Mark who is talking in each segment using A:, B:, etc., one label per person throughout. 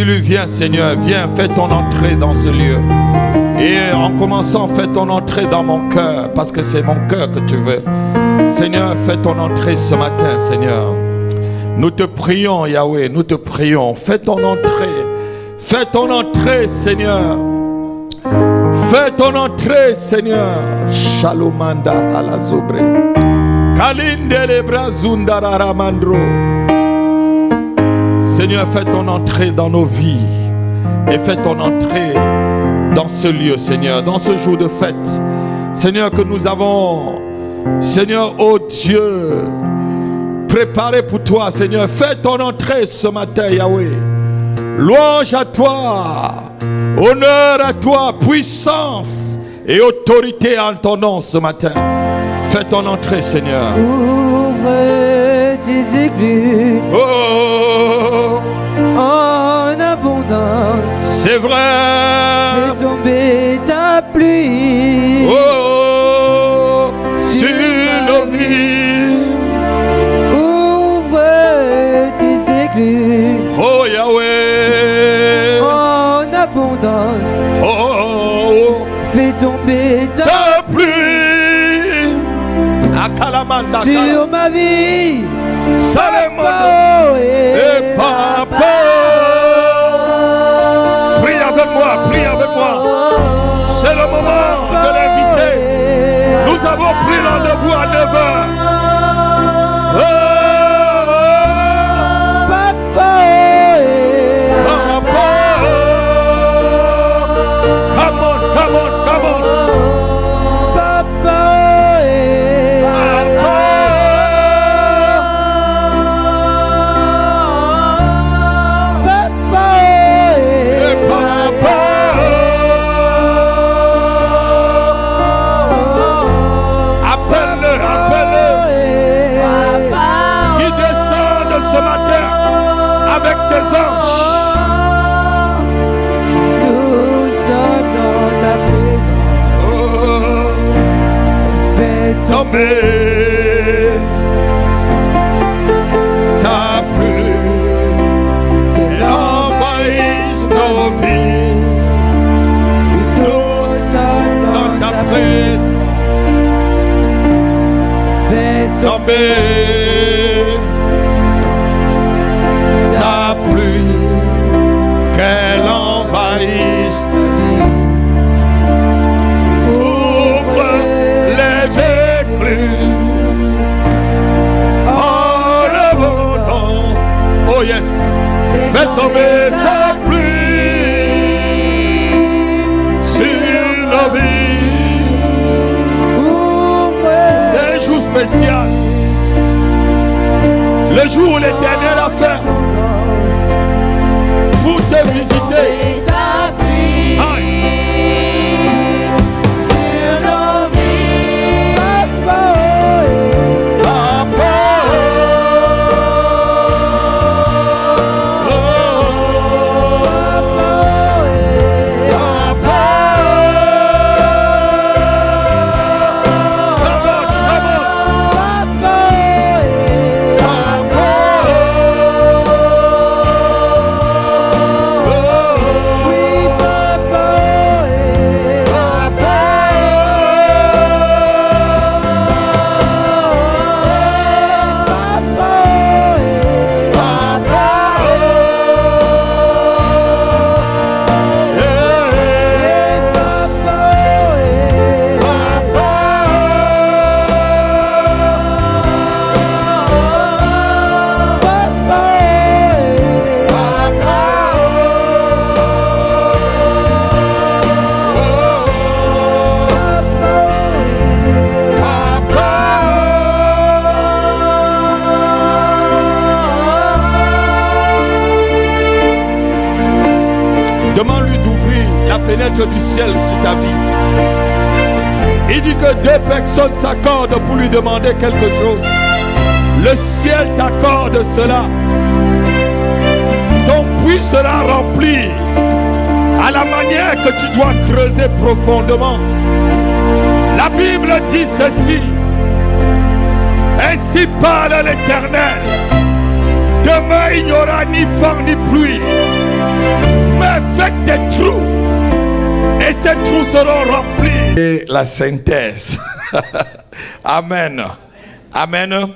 A: Dis-lui, viens Seigneur, viens, fais ton entrée dans ce lieu. Et en commençant, fais ton entrée dans mon cœur, parce que c'est mon cœur que tu veux. Seigneur, fais ton entrée ce matin, Seigneur. Nous te prions, Yahweh, nous te prions. Fais ton entrée. Fais ton entrée, Seigneur. Fais ton entrée, Seigneur. Shalomanda ala zobre. Kalinde le brazundara ramandro. Seigneur, fais ton entrée dans nos vies. Et fais ton entrée dans ce lieu, Seigneur, dans ce jour de fête. Seigneur, que nous avons, Seigneur, oh Dieu, préparé pour toi, Seigneur. Fais ton entrée ce matin, Yahweh. Louange à toi, honneur à toi, puissance et autorité en ton nom ce matin. Fais ton entrée, Seigneur.
B: Ouvre tes écluses en abondance.
A: C'est vrai.
B: Fais tomber ta pluie
A: Sur nos vies.
B: Ouvre tes écluses
A: Oh Yahweh.
B: en abondance. Fais tomber ta
A: pluie. Akalamanda
B: sur ma vie.
A: Salemando et papa. Prie avec moi, prie avec moi. C'est le moment de l'inviter. Nous avons pris rendez-vous à 9h.
B: Papa.
A: Papa. Come on, come on, come on.
B: Papa.
A: Ce matin avec ses anges.
B: Nous sommes dans ta présence. Fais
A: tomber ta pluie et envahisse nos vies. Nous sommes dans ta présence.
B: Fais
A: tomber ta pluie, qu'elle envahisse. Ouvre les écluses en abondance. Oh yes, fais tomber ta pluie sur nos vies. C'est un jour spécial, le jour où l'Éternel a fait pour te visiter. Demande-lui d'ouvrir la fenêtre du ciel sur ta vie. Il dit que deux personnes s'accordent pour lui demander quelque chose. Le ciel t'accorde cela. Ton puits sera rempli à la manière que tu dois creuser profondément. La Bible dit ceci. Ainsi parle l'Éternel. Demain il n'y aura ni vent ni pluie. mais faites des trous. Et ces trous seront remplis. Et la synthèse. Amen. Amen.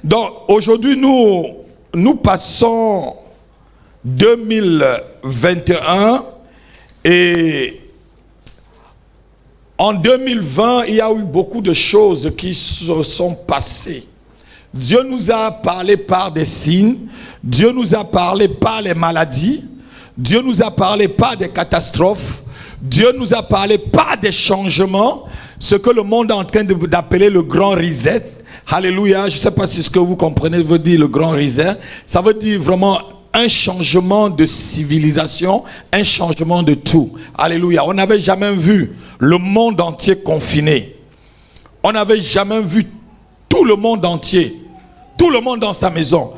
A: Donc aujourd'hui, nous passons 2021 et en 2020, il y a eu beaucoup de choses qui se sont passées. Dieu nous a parlé par des signes, Dieu nous a parlé par les maladies, Dieu nous a parlé par des catastrophes, Dieu nous a parlé par des changements, ce que le monde est en train d'appeler le grand reset. Alléluia, je ne sais pas si ce que vous comprenez veut dire le grand reset. Ça veut dire vraiment un changement de civilisation, un changement de tout. Alléluia, on n'avait jamais vu le monde entier confiné. On n'avait jamais vu tout le monde entier, tout le monde dans sa maison.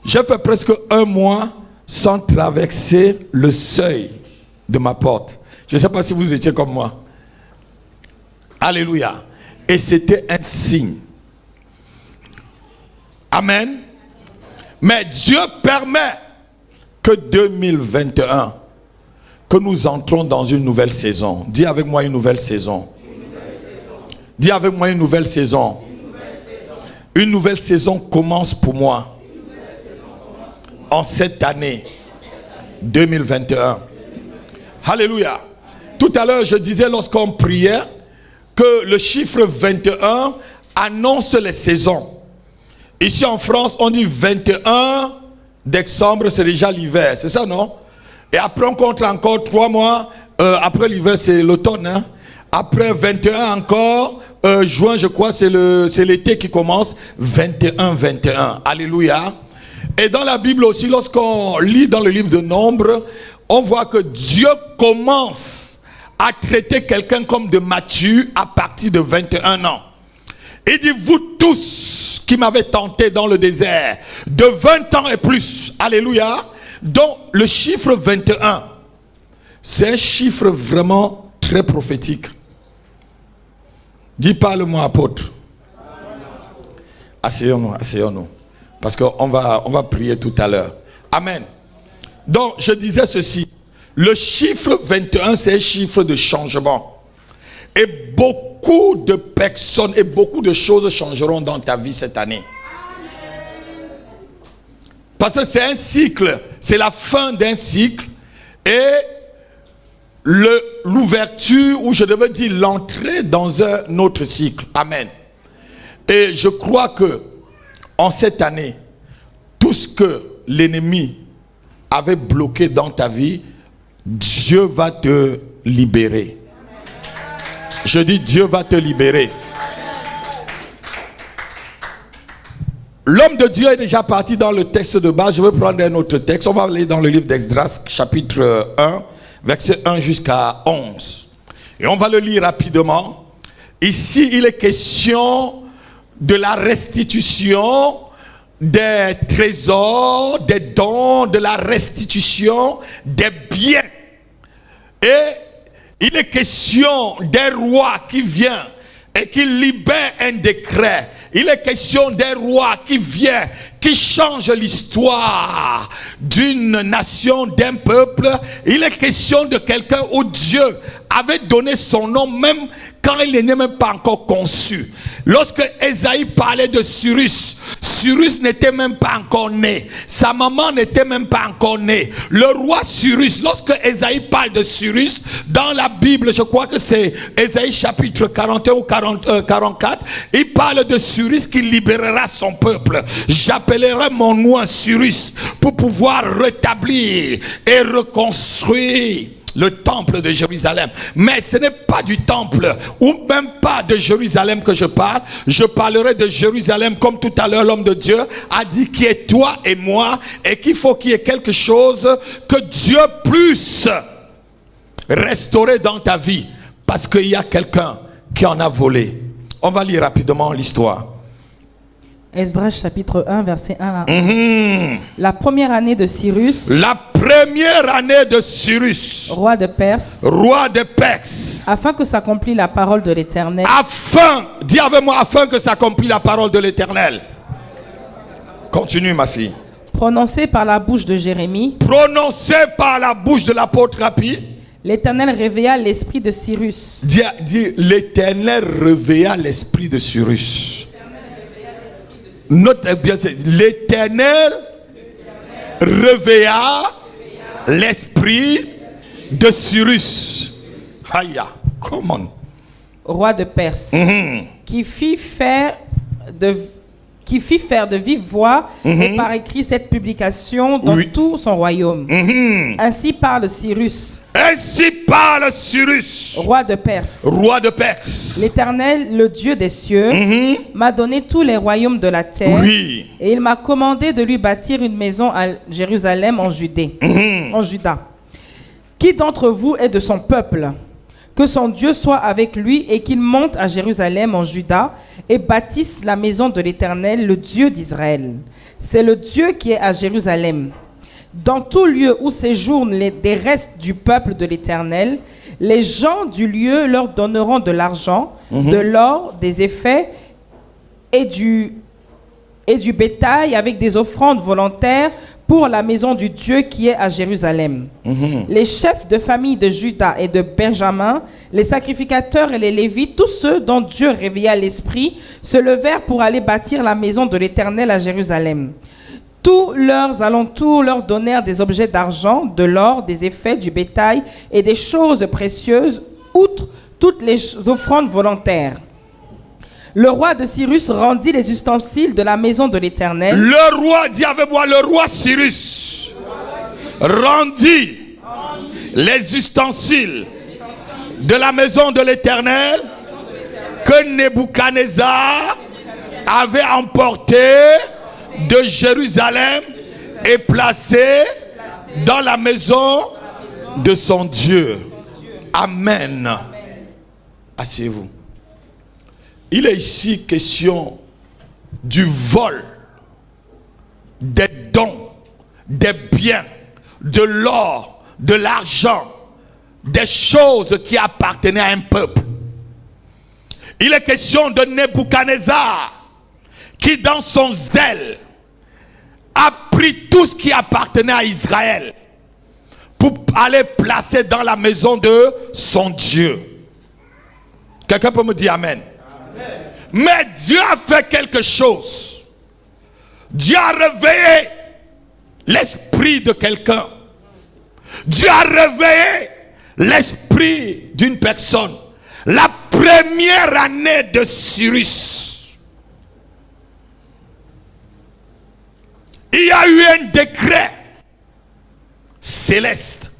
A: J'ai fait presque un mois sans traverser le seuil de ma porte. Je ne sais pas si vous étiez comme moi. Alléluia. Et c'était un signe. Amen. Mais Dieu permet que 2021, que nous entrons dans une nouvelle saison. Dis avec moi une nouvelle saison. Dis avec moi une nouvelle saison. Une nouvelle saison commence pour moi en cette année 2021. Alléluia. Tout à l'heure, je disais lorsqu'on priait que le chiffre 21 annonce les saisons. Ici en France, on dit 21 décembre, c'est déjà l'hiver. C'est ça, non? Et après, on compte encore 3 mois. Après l'hiver, c'est l'automne. Hein? Après 21 encore, juin, je crois, c'est l'été qui commence. 21. Alléluia. Et dans la Bible aussi, lorsqu'on lit dans le livre de Nombres, on voit que Dieu commence à traiter quelqu'un comme de mature à partir de 21 ans. Il dit, vous tous qui m'avez tenté dans le désert, de 20 ans et plus. Alléluia. Donc, le chiffre 21, c'est un chiffre vraiment très prophétique. Dis, parle-moi, apôtre. Asseyons-nous. Parce qu'on va prier tout à l'heure. Amen. Donc, je disais ceci. Le chiffre 21, c'est un chiffre de changement. Et beaucoup de personnes et beaucoup de choses changeront dans ta vie cette année. Parce que c'est un cycle. C'est la fin d'un cycle. Et l'ouverture, ou je devais dire l'entrée dans un autre cycle. Amen. Et je crois que en cette année, tout ce que l'ennemi avait bloqué dans ta vie, Dieu va te libérer. Je dis Dieu va te libérer. L'homme de Dieu est déjà parti dans le texte de base. Je vais prendre un autre texte. On va aller dans le livre d'Esdras, chapitre 1, verset 1 jusqu'à 11. Et on va le lire rapidement. Ici, il est question de la restitution des trésors, des dons, de la restitution des biens. Et il est question d'un roi qui vient et qui libère un décret. Il est question d'un roi qui vient, qui change l'histoire d'une nation, d'un peuple. Il est question de quelqu'un où Dieu avait donné son nom même quand il n'est même pas encore conçu. Lorsque Ésaïe parlait de Cyrus, Cyrus n'était même pas encore né. Sa maman n'était même pas encore née. Le roi Cyrus, lorsque Ésaïe parle de Cyrus, dans la Bible, je crois que c'est Ésaïe chapitre 41 ou 44, il parle de Cyrus qui libérera son peuple. J'appellerai mon nom Cyrus pour pouvoir rétablir et reconstruire le temple de Jérusalem. Mais ce n'est pas du temple ou même pas de Jérusalem que je parle. Je parlerai de Jérusalem comme tout à l'heure l'homme de Dieu a dit, qui est toi et moi, et qu'il faut qu'il y ait quelque chose que Dieu puisse restaurer dans ta vie parce qu'il y a quelqu'un qui en a volé. On va lire rapidement l'histoire.
C: Esdras chapitre 1 verset 1 à 11. La première année de Cyrus,
A: la première année de Cyrus,
C: roi de Perse,
A: afin
C: que s'accomplisse la parole de l'Éternel.
A: Dis avec moi, afin que s'accomplisse la parole de l'Éternel. Continue ma fille.
C: prononcé par la bouche de Jérémie,
A: prononcé par la bouche de l'apôtre Rappi.
C: l'Éternel réveilla l'esprit de Cyrus.
A: Dis, l'Éternel réveilla l'esprit de Cyrus. Note bien, l'Éternel réveilla l'esprit de Cyrus. Aïe, comment?
C: Roi de Perse, qui fit faire de vive voix et par écrit cette publication dans tout son royaume. Ainsi parle Cyrus,
A: Ainsi parle Cyrus,
C: roi de Perse.
A: roi de Perse.
C: L'Éternel, le Dieu des cieux, m'a donné tous les royaumes de la terre,
A: Oui.
C: et il m'a commandé de lui bâtir une maison à Jérusalem en Judée, en Juda. Qui d'entre vous est de son peuple? Que son Dieu soit avec lui et qu'il monte à Jérusalem en Juda et bâtisse la maison de l'Éternel, le Dieu d'Israël. C'est le Dieu qui est à Jérusalem. Dans tout lieu où séjournent des restes du peuple de l'Éternel, les gens du lieu leur donneront de l'argent, de l'or, des effets et du bétail avec des offrandes volontaires pour la maison du Dieu qui est à Jérusalem. Les chefs de famille de Juda et de Benjamin, les sacrificateurs et les Lévites, tous ceux dont Dieu réveilla l'esprit, se levèrent pour aller bâtir la maison de l'Éternel à Jérusalem. Tous leurs alentours leur donnèrent des objets d'argent, de l'or, des effets, du bétail et des choses précieuses, outre toutes les offrandes volontaires. Le roi de Cyrus rendit les ustensiles de la maison de l'Éternel.
A: Le roi, dis avec moi, le roi Cyrus rendit les ustensiles de la maison de l'Éternel que Nebuchadnezzar avait emporté de Jérusalem et placé dans la maison de son Dieu. Amen. Asseyez-vous. Il est ici question du vol, des dons, des biens, de l'or, de l'argent, des choses qui appartenaient à un peuple. Il est question de Nebuchadnezzar qui, dans son zèle, a pris tout ce qui appartenait à Israël pour aller placer dans la maison de son Dieu. Quelqu'un peut me dire Amen? Mais Dieu a fait quelque chose. Dieu a réveillé l'esprit de quelqu'un. Dieu a réveillé l'esprit d'une personne. La première année de Cyrus, il y a eu un décret céleste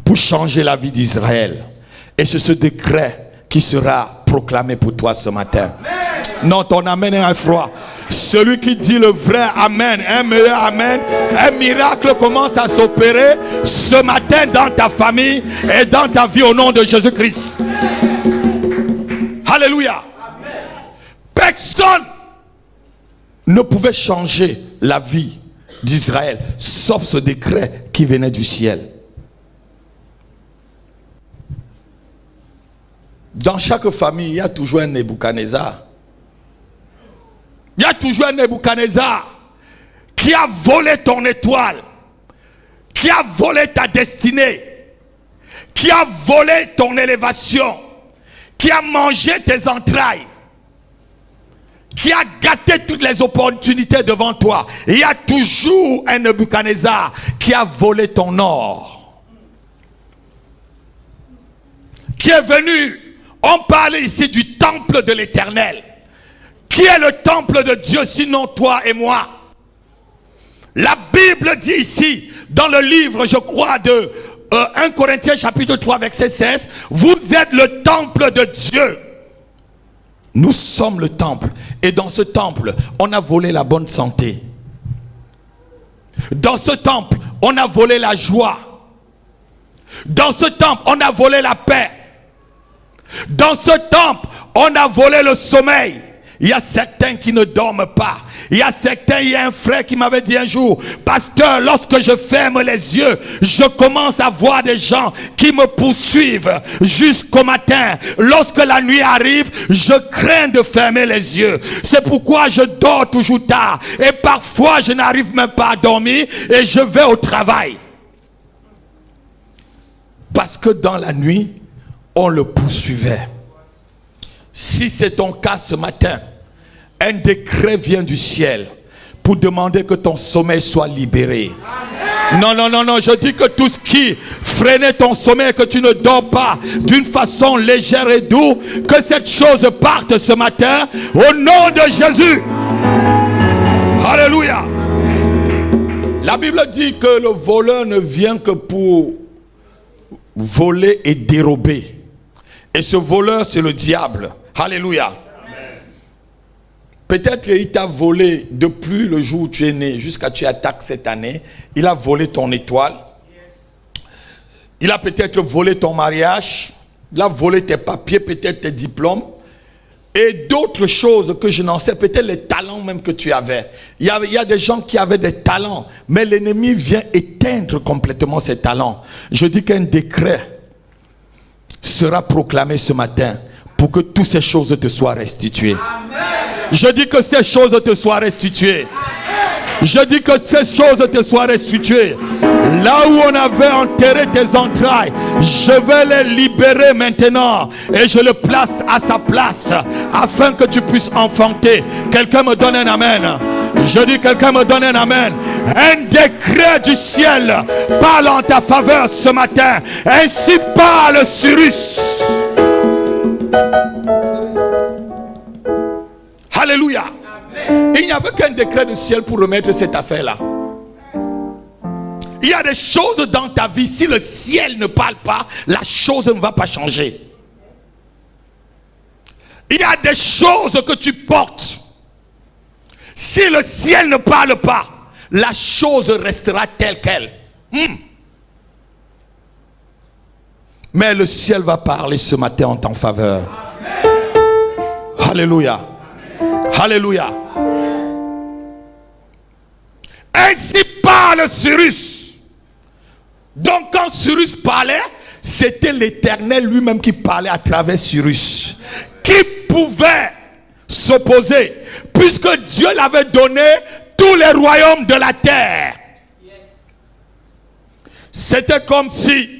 A: pour changer la vie d'Israël. Et c'est ce décret qui sera proclamé pour toi ce matin. Non, ton amen est un froid. Celui qui dit le vrai amen, un meilleur amen, un miracle commence à s'opérer ce matin dans ta famille et dans ta vie au nom de Jésus-Christ. Alléluia. Personne ne pouvait changer la vie d'Israël sauf ce décret qui venait du ciel. Dans chaque famille, il y a toujours un Nebuchadnezzar. Il y a toujours un Nebuchadnezzar qui a volé ton étoile, qui a volé ta destinée, qui a volé ton élévation, qui a mangé tes entrailles, qui a gâté toutes les opportunités devant toi. Il y a toujours un Nebuchadnezzar qui a volé ton or, qui est venu. On parle ici du temple de l'Éternel. Qui est le temple de Dieu sinon toi et moi? La Bible dit ici, dans le livre, je crois, de 1 Corinthiens chapitre 3 verset 16, vous êtes le temple de Dieu. Nous sommes le temple. Et dans ce temple, on a volé la bonne santé. Dans ce temple, on a volé la joie. Dans ce temple, on a volé la paix. Dans ce temple, on a volé le sommeil. Il y a certains qui ne dorment pas. Il y a un frère qui m'avait dit un jour, pasteur, lorsque je ferme les yeux, je commence à voir des gens qui me poursuivent jusqu'au matin. Lorsque la nuit arrive, je crains de fermer les yeux. C'est pourquoi je dors toujours tard. Et parfois, je n'arrive même pas à dormir et je vais au travail. Parce que dans la nuit, on le poursuivait. Si c'est ton cas ce matin, un décret vient du ciel pour demander que ton sommeil soit libéré. Non, je dis que tout ce qui freinait ton sommeil, que tu ne dors pas d'une façon légère et douce, que cette chose parte ce matin au nom de Jésus. Alléluia. La Bible dit que le voleur ne vient que pour voler et dérober. Et ce voleur, c'est le diable. Alléluia. Peut-être qu'il t'a volé depuis le jour où tu es né jusqu'à ce que tu attaques cette année. Il a volé ton étoile. Il a peut-être volé ton mariage. Il a volé tes papiers, peut-être tes diplômes. Et d'autres choses que je n'en sais, peut-être les talents même que tu avais. Il y a des gens qui avaient des talents, mais l'ennemi vient éteindre complètement ces talents. Je dis qu'un décret sera proclamé ce matin pour que toutes ces choses te soient restituées. Amen. Je dis que ces choses te soient restituées. Amen. Je dis que ces choses te soient restituées. Là où on avait enterré tes entrailles, je vais les libérer maintenant et je le place à sa place afin que tu puisses enfanter. Quelqu'un me donne un amen. Je dis, quelqu'un me donne un amen. Un décret du ciel parle en ta faveur ce matin. Ainsi parle Cyrus. Alléluia. Amen. Il n'y avait qu'un décret du ciel pour remettre cette affaire-là. Il y a des choses dans ta vie, si le ciel ne parle pas, la chose ne va pas changer. Il y a des choses que tu portes. Si le ciel ne parle pas, la chose restera telle qu'elle. Mais le ciel va parler ce matin en ta faveur. Amen. Alléluia. Amen. Alléluia. Ainsi parle Cyrus. Donc quand Cyrus parlait, c'était l'Éternel lui-même qui parlait à travers Cyrus. Qui pouvait s'opposer, puisque Dieu l'avait donné tous les royaumes de la terre. C'était comme si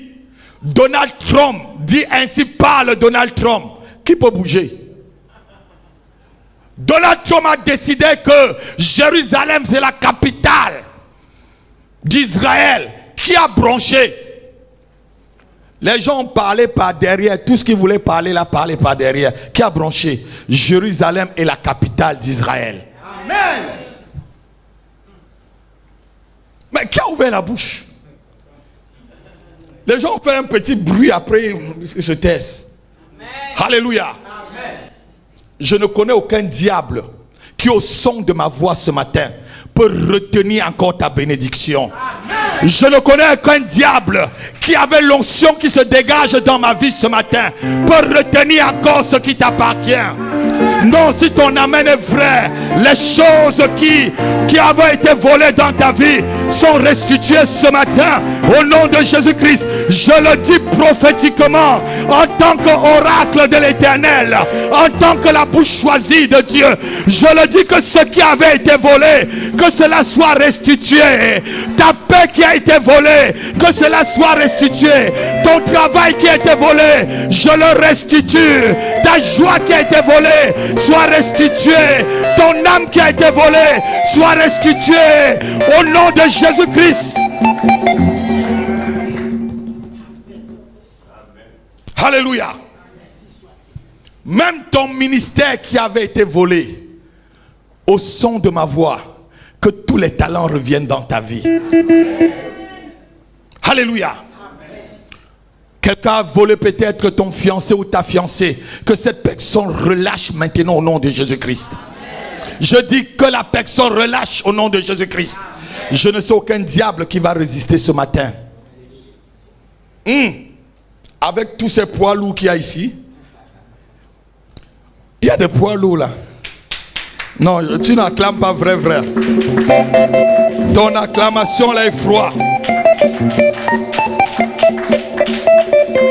A: Donald Trump dit ainsi parle Donald Trump. Qui peut bouger? Donald Trump a décidé que Jérusalem c'est la capitale d'Israël. Qui a bronché? Les gens ont parlé par derrière. Tout ce qu'ils voulaient parler là, parler par derrière. Qui a bronché? Jérusalem est la capitale d'Israël. Amen. Mais qui a ouvert la bouche? Les gens ont fait un petit bruit, après ils se taisent. Alléluia. Amen. Je ne connais aucun diable qui au son de ma voix ce matin peut retenir encore ta bénédiction. Amen. Je ne connais qu'un diable qui avait l'onction qui se dégage dans ma vie ce matin peut retenir encore ce qui t'appartient. Non, si ton amen est vrai, les choses qui avaient été volées dans ta vie sont restituées ce matin au nom de Jésus-Christ. Je le dis prophétiquement en tant qu'oracle de l'Éternel, en tant que la bouche choisie de Dieu. Je le dis que ce qui avait été volé, que cela soit restitué. Ta paix qui a été volée, que cela soit restitué. Ton travail qui a été volé, je le restitue. Ta joie qui a été volée, soit restituée. Ton âme qui a été volée, soit restituée au nom de Jésus-Christ. Alléluia. Même ton ministère qui avait été volé, au son de ma voix, que tous les talents reviennent dans ta vie. Alléluia. Quelqu'un a volé peut-être ton fiancé ou ta fiancée. Que cette personne relâche maintenant au nom de Jésus-Christ. Je dis que la personne relâche au nom de Jésus-Christ. Je ne sais aucun diable qui va résister ce matin. Avec tous ces poids lourds qu'il y a ici. Il y a des poids lourds là. Non, tu n'acclames pas vrai. Ton acclamation là est froide.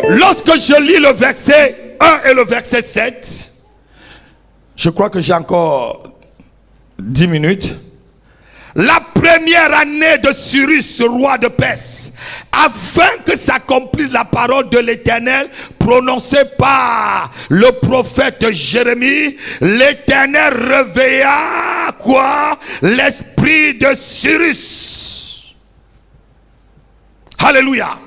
A: Lorsque je lis le verset 1 et le verset 7, je crois que j'ai encore 10 minutes. La première année de Cyrus, roi de Perse, afin que s'accomplisse la parole de l'Éternel prononcée par le prophète Jérémie, l'Éternel réveilla quoi? L'esprit de Cyrus. Alléluia.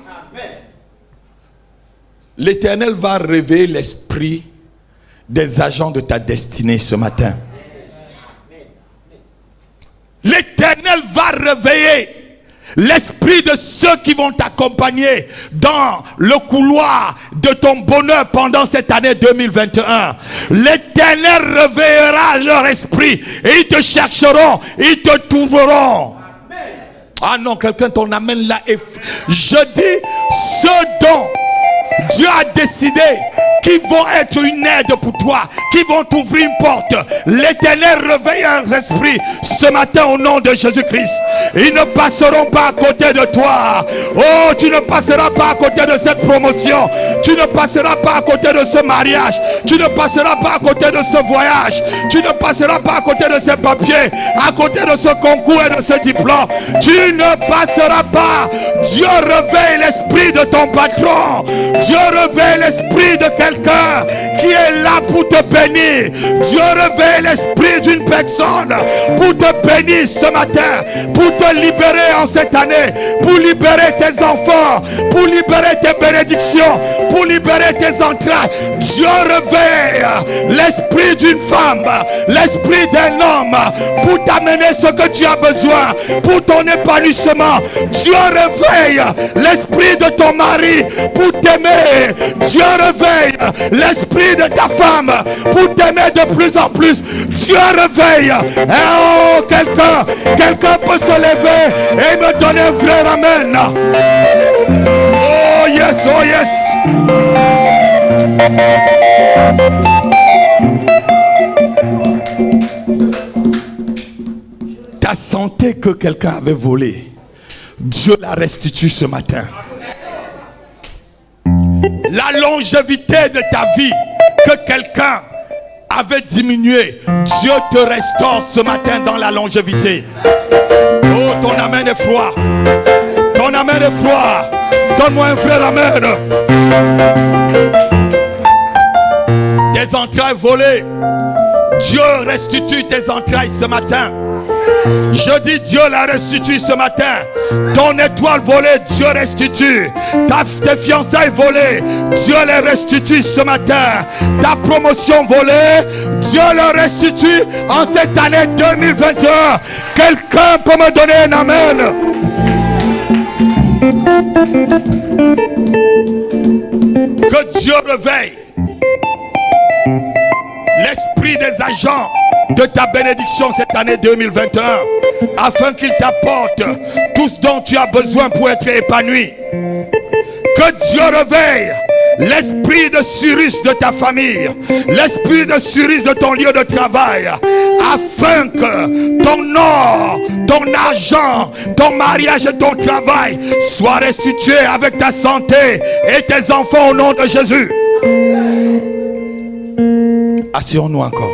A: L'Éternel va réveiller l'esprit des agents de ta destinée ce matin. L'Éternel va réveiller l'esprit de ceux qui vont t'accompagner dans le couloir de ton bonheur pendant cette année 2021. L'Éternel réveillera leur esprit et ils te chercheront, ils te trouveront. Ah non, quelqu'un ton amène là. Je dis, ceux dont Dieu a décidé qui vont être une aide pour toi, qui vont t'ouvrir une porte. L'Éternel réveille un esprit ce matin au nom de Jésus-Christ. Ils ne passeront pas à côté de toi. Oh, tu ne passeras pas à côté de cette promotion. Tu ne passeras pas à côté de ce mariage. Tu ne passeras pas à côté de ce voyage. Tu ne passeras pas à côté de ces papiers, à côté de ce concours et de ce diplôme. Tu ne passeras pas. Dieu réveille l'esprit de ton patron. Dieu réveille l'esprit de quelqu'un qui est là pour te bénir. Dieu réveille l'esprit d'une personne pour te bénir ce matin, pour te libérer en cette année, pour libérer tes enfants, pour libérer tes bénédictions, pour libérer tes entrailles. Dieu réveille l'esprit d'une femme, l'esprit d'un homme pour t'amener ce que tu as besoin, pour ton épanouissement. Dieu réveille l'esprit de ton mari pour t'aimer. Dieu réveille l'esprit de ta femme pour t'aimer de plus en plus. Dieu réveille. Et oh, quelqu'un peut se lever et me donner un vrai amen. Oh yes, oh yes. Ta santé que quelqu'un avait volée, Dieu la restitue ce matin. La longévité de ta vie que quelqu'un avait diminué, Dieu te restaure ce matin dans la longévité. Oh, ton amen est froid. Ton amen est froid. Donne-moi un vrai amen. Tes entrailles volées, Dieu restitue tes entrailles ce matin. Je dis Dieu la restitue ce matin. Ton étoile volée, Dieu restitue. Tes fiançailles volées, Dieu les restitue ce matin. Ta promotion volée, Dieu le restitue en cette année 2021. Quelqu'un peut me donner un amen? Que Dieu réveille l'esprit des agents de ta bénédiction cette année 2021, afin qu'il t'apporte tout ce dont tu as besoin pour être épanoui. Que Dieu réveille l'esprit de Cyrus de ta famille, l'esprit de Cyrus de ton lieu de travail, afin que ton or, ton argent, ton mariage et ton travail soient restitués avec ta santé et tes enfants au nom de Jésus. Asseyons-nous encore.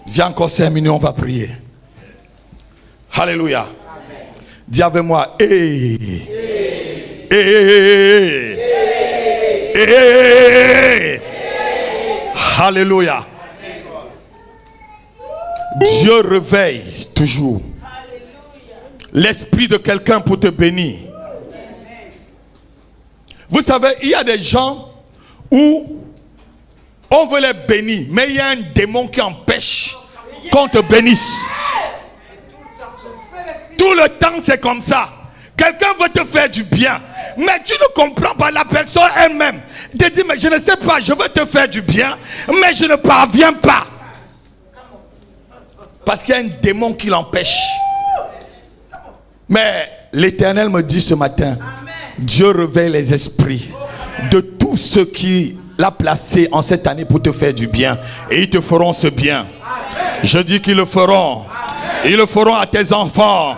A: Viens encore 5 minutes, on va prier. Alléluia. Dis avec moi. Alléluia. Dieu réveille toujours l'esprit de quelqu'un pour te bénir. Vous savez, il y a des gens où on veut les bénir, mais il y a un démon qui empêche qu'on te bénisse. Tout le temps c'est comme ça. Quelqu'un veut te faire du bien, mais tu ne comprends pas la personne elle-même. Tu te dis, mais je ne sais pas, je veux te faire du bien, mais je ne parviens pas. Parce qu'il y a un démon qui l'empêche. Mais l'Éternel me dit ce matin, Dieu réveille les esprits de tous ceux qui l'a placé en cette année pour te faire du bien, et ils te feront ce bien. Je dis qu'ils le feront. Ils le feront à tes enfants.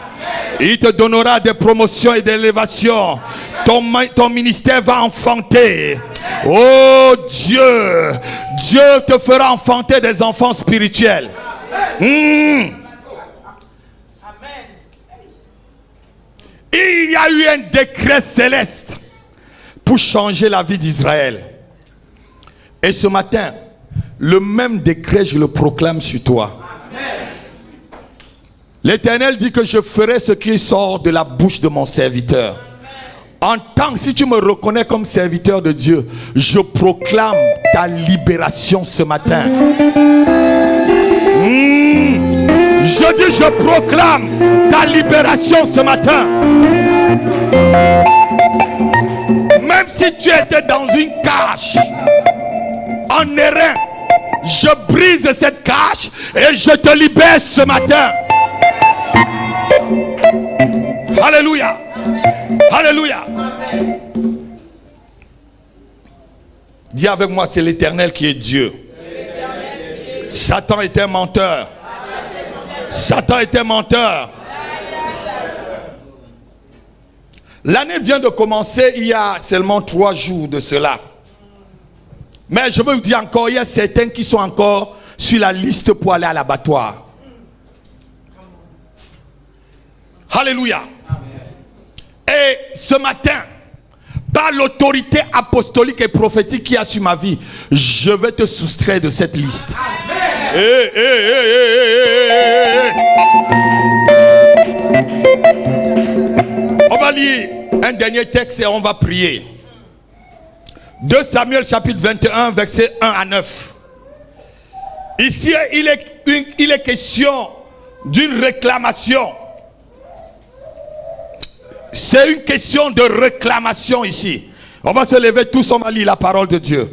A: Il te donnera des promotions et des élévations. Ton ministère va enfanter. Oh Dieu, Dieu te fera enfanter des enfants spirituels. Il y a eu un décret céleste pour changer la vie d'Israël. Et ce matin, le même décret, je le proclame sur toi. L'Éternel dit que je ferai ce qui sort de la bouche de mon serviteur. En tant que si tu me reconnais comme serviteur de Dieu, je proclame ta libération ce matin. Je dis, je proclame ta libération ce matin. Même si tu étais dans une cage, en airain, je brise cette cage et je te libère ce matin. Alléluia. Alléluia. Dis avec moi, c'est l'Éternel qui est Dieu. Satan était menteur. Satan était menteur. L'année vient de commencer il y a seulement 3 jours de cela. Mais je veux vous dire encore, il y a certains qui sont encore sur la liste pour aller à l'abattoir. Alléluia. Et ce matin, par l'autorité apostolique et prophétique qui a sur ma vie, je vais te soustraire de cette liste. On va lire un dernier texte et on va prier. 2 Samuel chapitre 21 verset 1 à 9. Ici il est question d'une réclamation. C'est une question de réclamation ici. On va se lever tous, on va lire la parole de Dieu.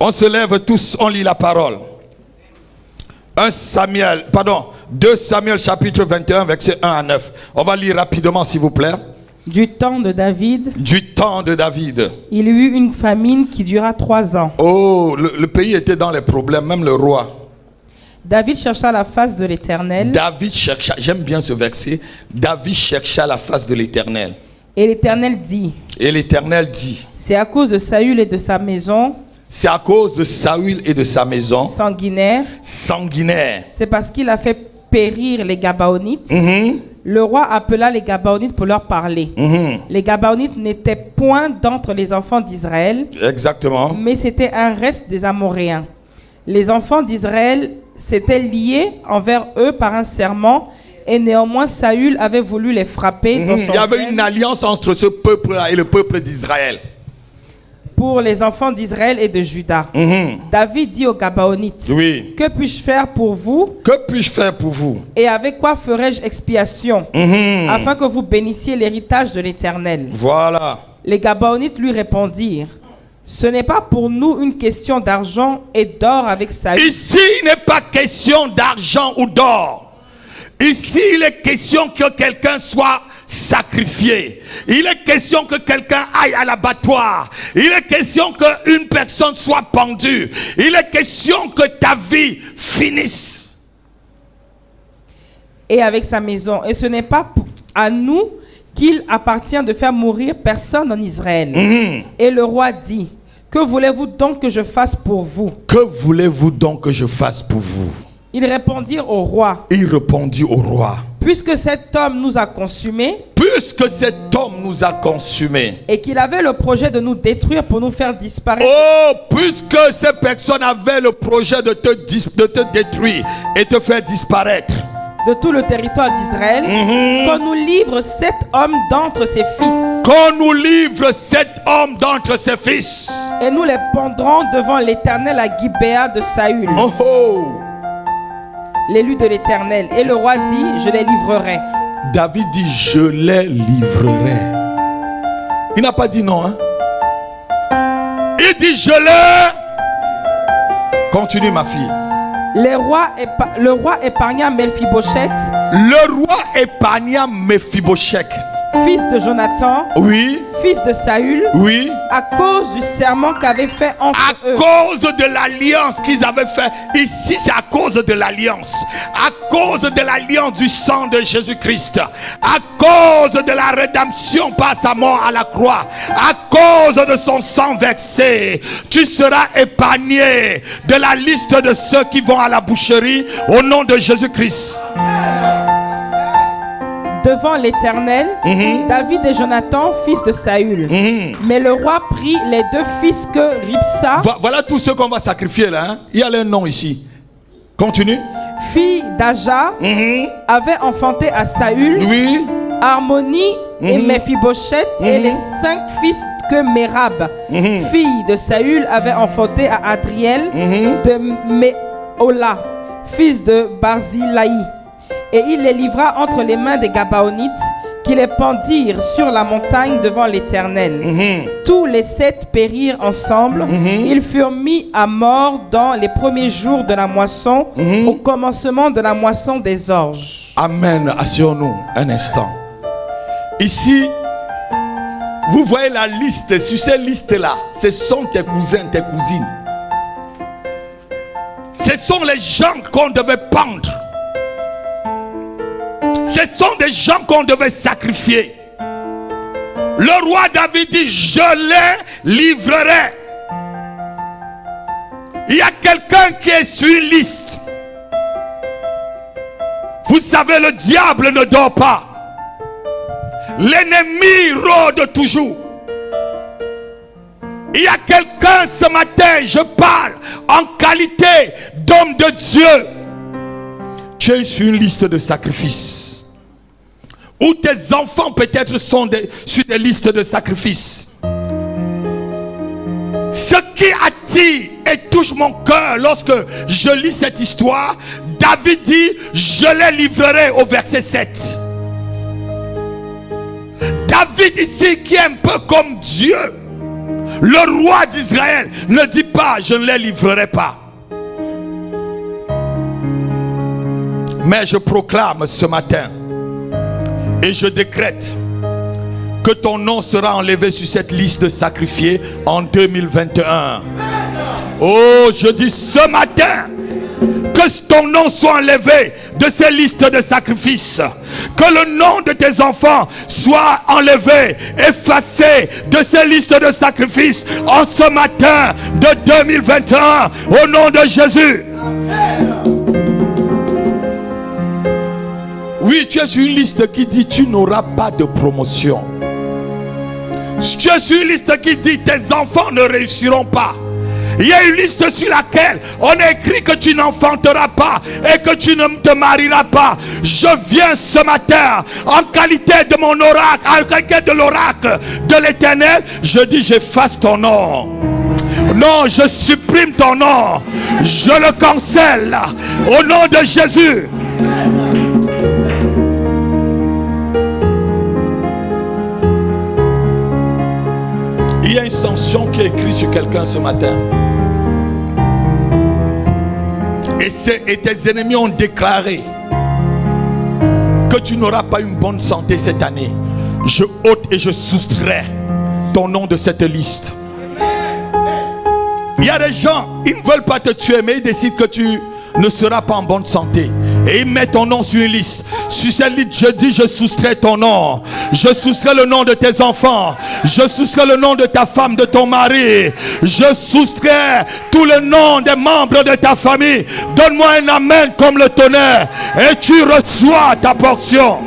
A: On se lève tous, on lit la parole. 2 Samuel chapitre 21 verset 1 à 9. On va lire rapidement s'il vous plaît.
C: Du temps de David.
A: Du temps de David.
C: Il y eut une famine qui dura 3 ans.
A: Oh, le pays était dans les problèmes, même le roi.
C: David chercha la face de l'Éternel.
A: David chercha, j'aime bien ce verset. David chercha la face de l'Éternel.
C: Et l'Éternel dit.
A: Et l'Éternel dit.
C: C'est à cause de Saül et de sa maison.
A: C'est à cause de Saül et de sa maison.
C: Sanguinaire.
A: Sanguinaire.
C: C'est parce qu'il a fait périr les Gabaonites. Le roi appela les Gabaonites pour leur parler. Les Gabaonites n'étaient point d'entre les enfants d'Israël.
A: Exactement.
C: Mais c'était un reste des Amoréens. Les enfants d'Israël s'étaient liés envers eux par un serment, et néanmoins Saül avait voulu les frapper dans son
A: Il y avait
C: zèle
A: une alliance entre ce peuple-là et le peuple d'Israël.
C: pour les enfants d'Israël et de Juda. David dit aux Gabaonites,
A: Oui.
C: que puis-je faire pour vous
A: Que puis-je faire pour vous?
C: et avec quoi ferai-je expiation afin que vous bénissiez l'héritage de l'Éternel?
A: Voilà.
C: Les Gabaonites lui répondirent, ce n'est pas pour nous une question d'argent et d'or avec Saül.
A: Ici, il n'est pas question d'argent ou d'or. Ici, il est question que quelqu'un soit sacrifié. Il est question que quelqu'un aille à l'abattoir. Il est question qu'une personne soit pendue. Il est question que ta vie finisse.
C: Et avec sa maison. Et ce n'est pas à nous qu'il appartient de faire mourir personne en Israël. Et le roi dit, que voulez-vous donc que je fasse pour vous?
A: Que voulez-vous donc que je fasse pour vous?
C: Ils répondirent au roi,
A: Il répondit au roi.
C: puisque cet homme nous a consumés
A: Puisque cet homme nous a consumés.
C: et qu'il avait le projet de nous détruire pour nous faire disparaître
A: Oh, puisque ces personnes avaient le projet de te détruire et te faire disparaître.
C: de tout le territoire d'Israël, qu'on nous livre 7 hommes d'entre ses fils.
A: Qu'on nous livre 7 hommes d'entre ses fils.
C: Et nous les pendrons devant l'Éternel à Gibéa de Saül,
A: Oh oh.
C: l'élu de l'Éternel. Et le roi dit, je les livrerai.
A: David dit, je les livrerai. Il n'a pas dit non, hein? Il dit, je les... Continue, ma fille.
C: Le roi épargna Mephibosheth,
A: Le roi épargna Mephibosheth,
C: fils de Jonathan,
A: Oui,
C: fils de Saül,
A: oui.
C: à cause du serment qu'avait fait entre
A: À
C: eux.
A: cause de l'alliance qu'ils avaient fait. Ici, c'est à cause de l'alliance. À cause de l'alliance du sang de Jésus-Christ. À cause de la rédemption par sa mort à la croix. À cause de son sang versé. Tu seras épargné de la liste de ceux qui vont à la boucherie au nom de Jésus-Christ.
C: Devant l'Éternel, David et Jonathan, fils de Saül. Mais le roi prit les 2 fils que Ripsa,
A: Voilà tous ceux qu'on va sacrifier là. Hein. Il y a leur nom ici. Continue.
C: fille d'Aja, avait enfanté à Saül,
A: Oui.
C: Harmonie et Mephibosheth, et les 5 fils que Mérab, fille de Saül, avait enfanté à Adriel de Méola, fils de Barzilaï. Et il les livra entre les mains des Gabaonites, qui les pendirent sur la montagne devant l'Éternel. Tous les 7 périrent ensemble. Ils furent mis à mort dans les premiers jours de la moisson, au commencement de la moisson des orges.
A: Amen. Asseyons-nous un instant. Ici, vous voyez la liste. Sur cette liste-là, ce sont tes cousins, tes cousines. Ce sont les gens qu'on devait pendre. Ce sont des gens qu'on devait sacrifier. Le roi David dit, je les livrerai. Il y a quelqu'un qui est sur une liste. Vous savez, le diable ne dort pas. L'ennemi rôde toujours. Il y a quelqu'un ce matin, je parle en qualité d'homme de Dieu. Tu es sur une liste de sacrifices. Ou tes enfants peut-être sont sur des listes de sacrifices. Ce qui attire et touche mon cœur lorsque je lis cette histoire, David dit, je les livrerai au verset 7. David ici qui est un peu comme Dieu, le roi d'Israël, ne dit pas, je ne les livrerai pas. Mais je proclame ce matin et je décrète que ton nom sera enlevé sur cette liste de sacrifiés en 2021. Oh, je dis ce matin que ton nom soit enlevé de ces listes de sacrifices. Que le nom de tes enfants soit enlevé, effacé de ces listes de sacrifices en ce matin de 2021 au nom de Jésus. Oui, tu es sur une liste qui dit tu n'auras pas de promotion. Tu es sur une liste qui dit tes enfants ne réussiront pas. Il y a une liste sur laquelle on a écrit que tu n'enfanteras pas et que tu ne te marieras pas. Je viens ce matin en qualité de mon oracle, en qualité de l'oracle de l'Éternel. Je dis j'efface ton nom. Non, je supprime ton nom. Je le cancelle au nom de Jésus. Il y a une sanction qui est écrite sur quelqu'un ce matin. Et tes ennemis ont déclaré que tu n'auras pas une bonne santé cette année. Je ôte et je soustrais ton nom de cette liste. Il y a des gens, ils ne veulent pas te tuer, mais ils décident que tu ne seras pas en bonne santé. Et ils mettent ton nom sur une liste. Sur cette liste, je dis, je soustrais ton nom. Je soustrais le nom de tes enfants. Je soustrais le nom de ta femme, de ton mari. Je soustrais tout le nom des membres de ta famille. Donne-moi un amen comme le tonnerre. Et tu reçois ta portion.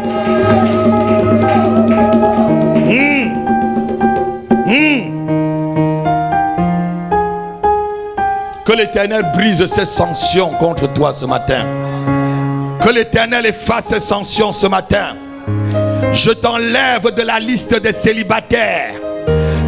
A: Que l'Éternel brise ses sanctions contre toi ce matin. Que l'Éternel efface ses sanctions ce matin. Je t'enlève de la liste des célibataires.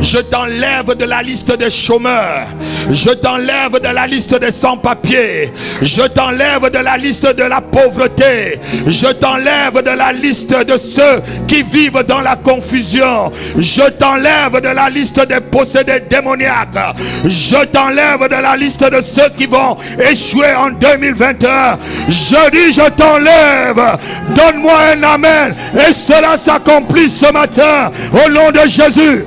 A: Je t'enlève de la liste des chômeurs. Je t'enlève de la liste des sans-papiers. Je t'enlève de la liste de la pauvreté. Je t'enlève de la liste de ceux qui vivent dans la confusion. Je t'enlève de la liste des possédés démoniaques. Je t'enlève de la liste de ceux qui vont échouer en 2021. Je dis, je t'enlève. Donne-moi un amen. Et cela s'accomplit ce matin au nom de Jésus.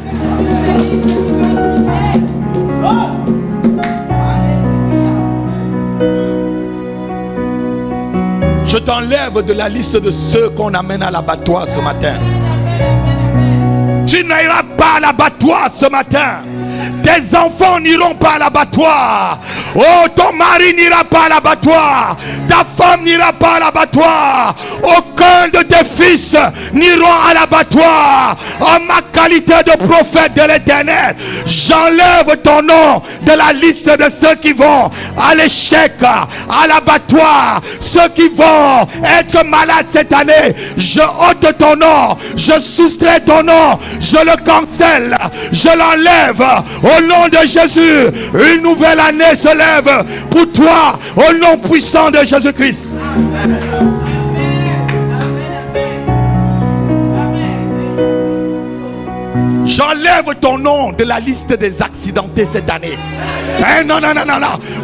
A: Je t'enlève de la liste de ceux qu'on amène à l'abattoir ce matin. Tu n'iras pas à l'abattoir ce matin. Tes enfants n'iront pas à l'abattoir. Oh, ton mari n'ira pas à l'abattoir. Ta femme n'ira pas à l'abattoir. Aucun de tes fils n'iront à l'abattoir. En ma qualité de prophète de l'Éternel, j'enlève ton nom de la liste de ceux qui vont à l'échec, à l'abattoir, ceux qui vont être malades cette année. Je ôte ton nom, je soustrais ton nom, je le cancelle, je l'enlève. Au nom de Jésus, une nouvelle année se lève pour toi, au nom puissant de Jésus-Christ. J'enlève ton nom de la liste des accidentés cette année. Non.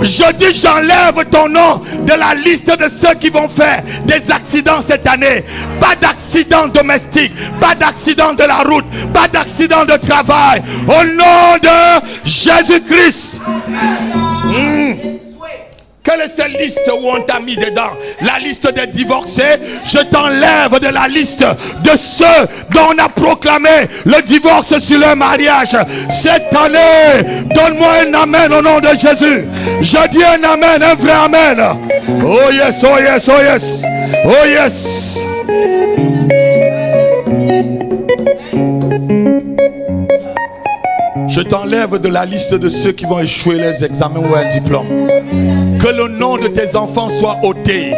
A: Je dis j'enlève ton nom de la liste de ceux qui vont faire des accidents cette année. Pas d'accident domestique, pas d'accident de la route, pas d'accident de travail. Au nom de Jésus-Christ. Quelle est cette liste où on t'a mis dedans? La liste des divorcés. Je t'enlève de la liste de ceux dont on a proclamé le divorce sur leur mariage. Cette année, donne-moi un amen au nom de Jésus. Je dis un amen, un vrai amen. Oh yes, oh yes, oh yes. Oh yes. Je t'enlève de la liste de ceux qui vont échouer les examens ou un diplôme. Que le nom de tes enfants soit ôté.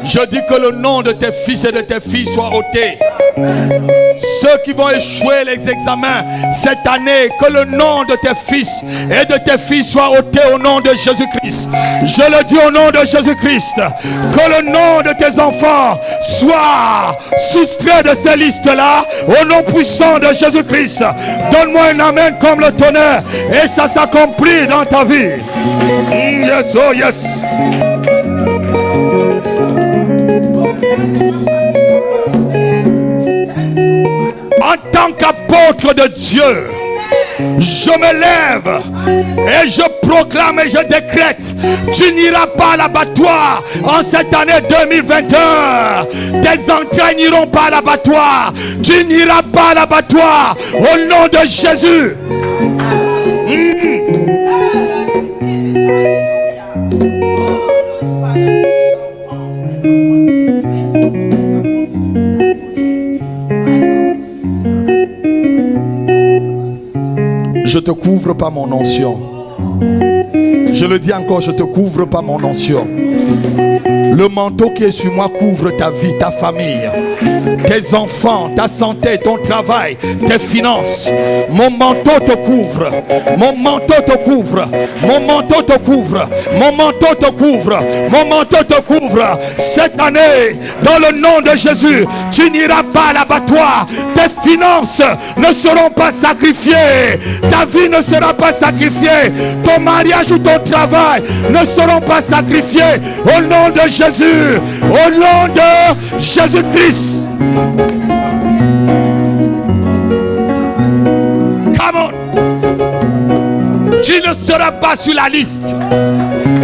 A: Je dis que le nom de tes fils et de tes filles soit ôté. Ceux qui vont échouer les examens cette année, que le nom de tes fils et de tes filles soit ôté au nom de Jésus-Christ. Je le dis au nom de Jésus-Christ. Que le nom de tes enfants soit soustrait de ces listes-là au nom puissant de Jésus-Christ. Donne-moi un amen comme le tonnerre et ça s'accomplit dans ta vie. Yes, oh yes. En tant qu'apôtre de Dieu, je me lève et je proclame et je décrète: tu n'iras pas à l'abattoir en cette année 2021. Tes entrailles n'iront pas à l'abattoir. Tu n'iras pas à l'abattoir au nom de Jésus. Je te couvre par mon onction. Je le dis encore, je te couvre par mon onction. Le manteau qui est sur moi couvre ta vie, ta famille, tes enfants, ta santé, ton travail, tes finances. Mon manteau te couvre. Mon manteau te couvre. Mon manteau te couvre. Mon manteau te couvre. Mon manteau te couvre. Cette année, dans le nom de Jésus, tu n'iras pas à l'abattoir. Tes finances ne seront pas sacrifiées. Ta vie ne sera pas sacrifiée. Ton mariage ou ton travail ne seront pas sacrifiés. Au nom de Jésus. Au nom de Jésus-Christ. Come on. Tu ne seras pas sur la liste.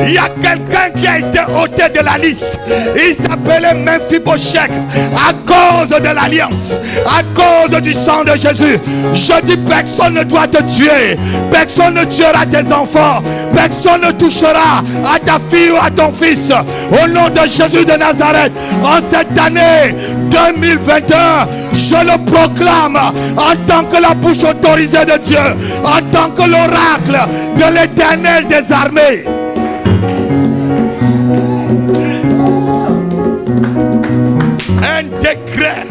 A: Il y a quelqu'un qui a été ôté de la liste. Il s'appelait Mephibosheth à cause de l'alliance, à cause du sang de Jésus. Je dis, personne ne doit te tuer. Personne ne tuera tes enfants. Personne ne touchera à ta fille ou à ton fils. Au nom de Jésus de Nazareth, en cette année 2021, je le proclame en tant que la bouche autorisée de Dieu, en tant que l'oracle de l'Éternel des armées. Un décret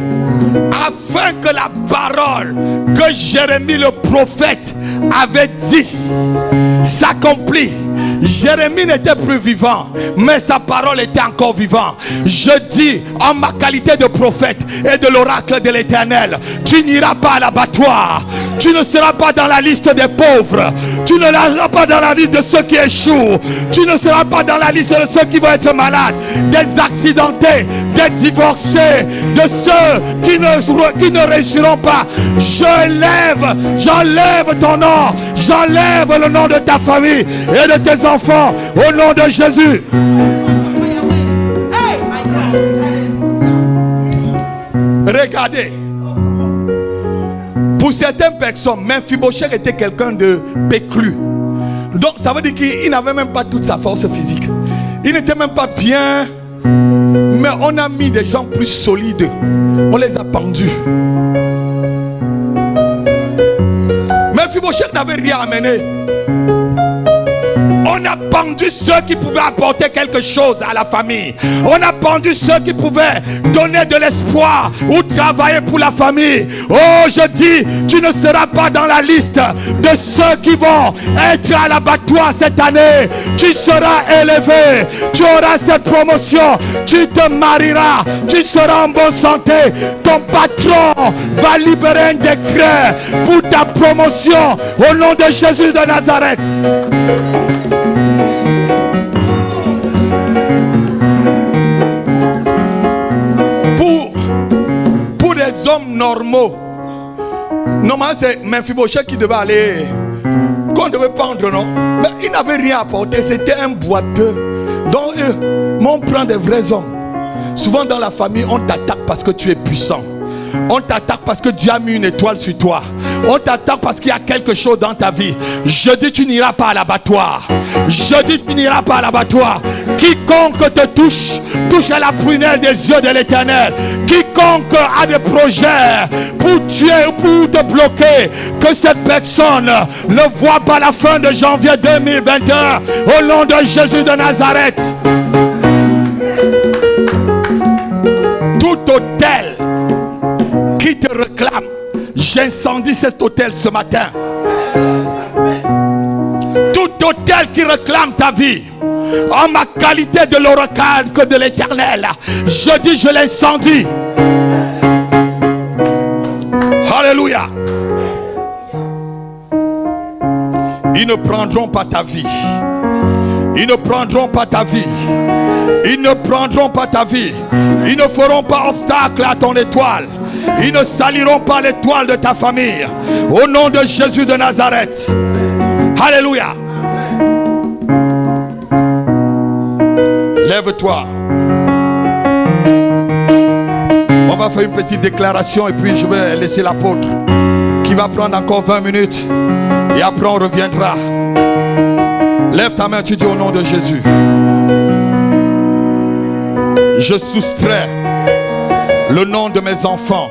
A: afin que la parole parole que Jérémie le prophète avait dit s'accomplit. Jérémie n'était plus vivant, mais sa parole était encore vivante. Je dis en ma qualité de prophète et de l'oracle de l'Éternel, tu n'iras pas à l'abattoir, tu ne seras pas dans la liste des pauvres, tu ne seras pas dans la liste de ceux qui échouent, tu ne seras pas dans la liste de ceux qui vont être malades, des accidentés, des divorcés, de ceux qui ne réussiront pas. J'enlève ton nom, j'enlève le nom de ta famille et de tes enfants au nom de Jésus. Regardez, pour certaines personnes, Mephibosheth était quelqu'un de péclu. Donc ça veut dire qu'il n'avait même pas toute sa force physique. Il n'était même pas bien. Mais on a mis des gens plus solides. On les a pendus. Mephibosheth n'avait rien amené. On a pendu ceux qui pouvaient apporter quelque chose à la famille. On a pendu ceux qui pouvaient donner de l'espoir ou travailler pour la famille. Oh, je dis, tu ne seras pas dans la liste de ceux qui vont être à l'abattoir cette année. Tu seras élevé, tu auras cette promotion, tu te marieras, tu seras en bonne santé. Ton patron va libérer un décret pour ta promotion au nom de Jésus de Nazareth. Pour des hommes normaux, normalement c'est Mephibosheth qui devait aller, qu'on devait pendre, non? Mais il n'avait rien apporté, c'était un boiteux. Donc on prend des vrais hommes. Souvent dans la famille, on t'attaque parce que tu es puissant. On t'attaque parce que Dieu a mis une étoile sur toi. On t'attaque parce qu'il y a quelque chose dans ta vie. Je dis tu n'iras pas à l'abattoir. Je dis tu n'iras pas à l'abattoir. Quiconque te touche, touche à la prunelle des yeux de l'Éternel. Quiconque a des projets pour tuer ou pour te bloquer, que cette personne ne voit pas la fin de janvier 2021 au nom de Jésus de Nazareth. Tout hôtel qui te réclame, j'incendie cet hôtel ce matin. Tout hôtel qui réclame ta vie, en ma qualité de l'oracle de l'Éternel, je dis je l'incendie. Alléluia. Ils ne prendront pas ta vie. Ils ne prendront pas ta vie. Ils ne prendront pas ta vie. Ils ne feront pas obstacle à ton étoile. Ils ne saliront pas l'étoile de ta famille. Au nom de Jésus de Nazareth. Alléluia. Lève-toi. On va faire une petite déclaration et puis je vais laisser l'apôtre qui va prendre encore 20 minutes. Et après on reviendra. Lève ta main, tu dis au nom de Jésus. Je soustrais le nom de mes enfants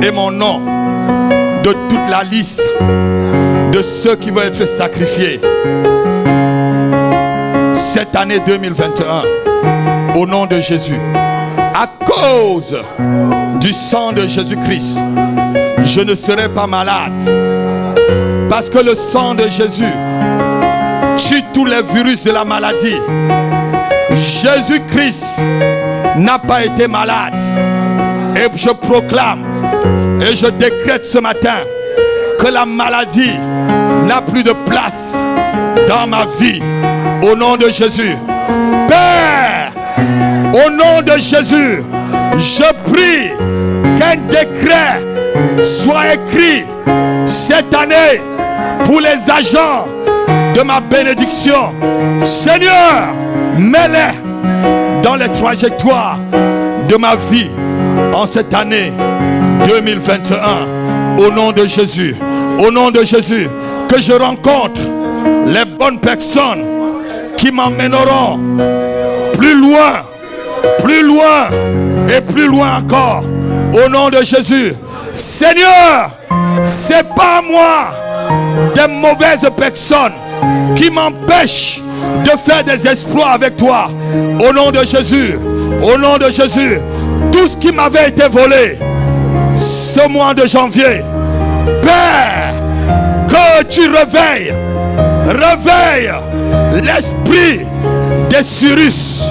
A: et mon nom de toute la liste de ceux qui vont être sacrifiés cette année 2021 au nom de Jésus. À cause du sang de Jésus-Christ, je ne serai pas malade parce que le sang de Jésus tue tous les virus de la maladie. Jésus-Christ n'a pas été malade. Et je proclame et je décrète ce matin que la maladie n'a plus de place dans ma vie. Au nom de Jésus. Père, au nom de Jésus, je prie qu'un décret soit écrit cette année pour les agents de ma bénédiction. Seigneur, mets-les dans les trajectoires de ma vie en cette année 2021. Au nom de Jésus, au nom de Jésus, que je rencontre les bonnes personnes qui m'emmèneront plus loin et plus loin encore. Au nom de Jésus. Seigneur, c'est pas moi des mauvaises personnes qui m'empêchent de faire des exploits avec toi. Au nom de Jésus, au nom de Jésus, tout ce qui m'avait été volé, ce mois de janvier, Père, que tu réveilles l'esprit des Cyrus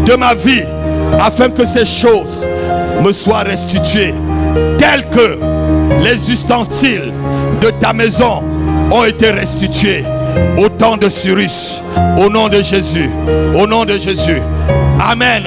A: de ma vie, afin que ces choses me soient restituées, telles que les ustensiles de ta maison ont été restitués au temps de Cyrus. Au nom de Jésus, au nom de Jésus. Amen.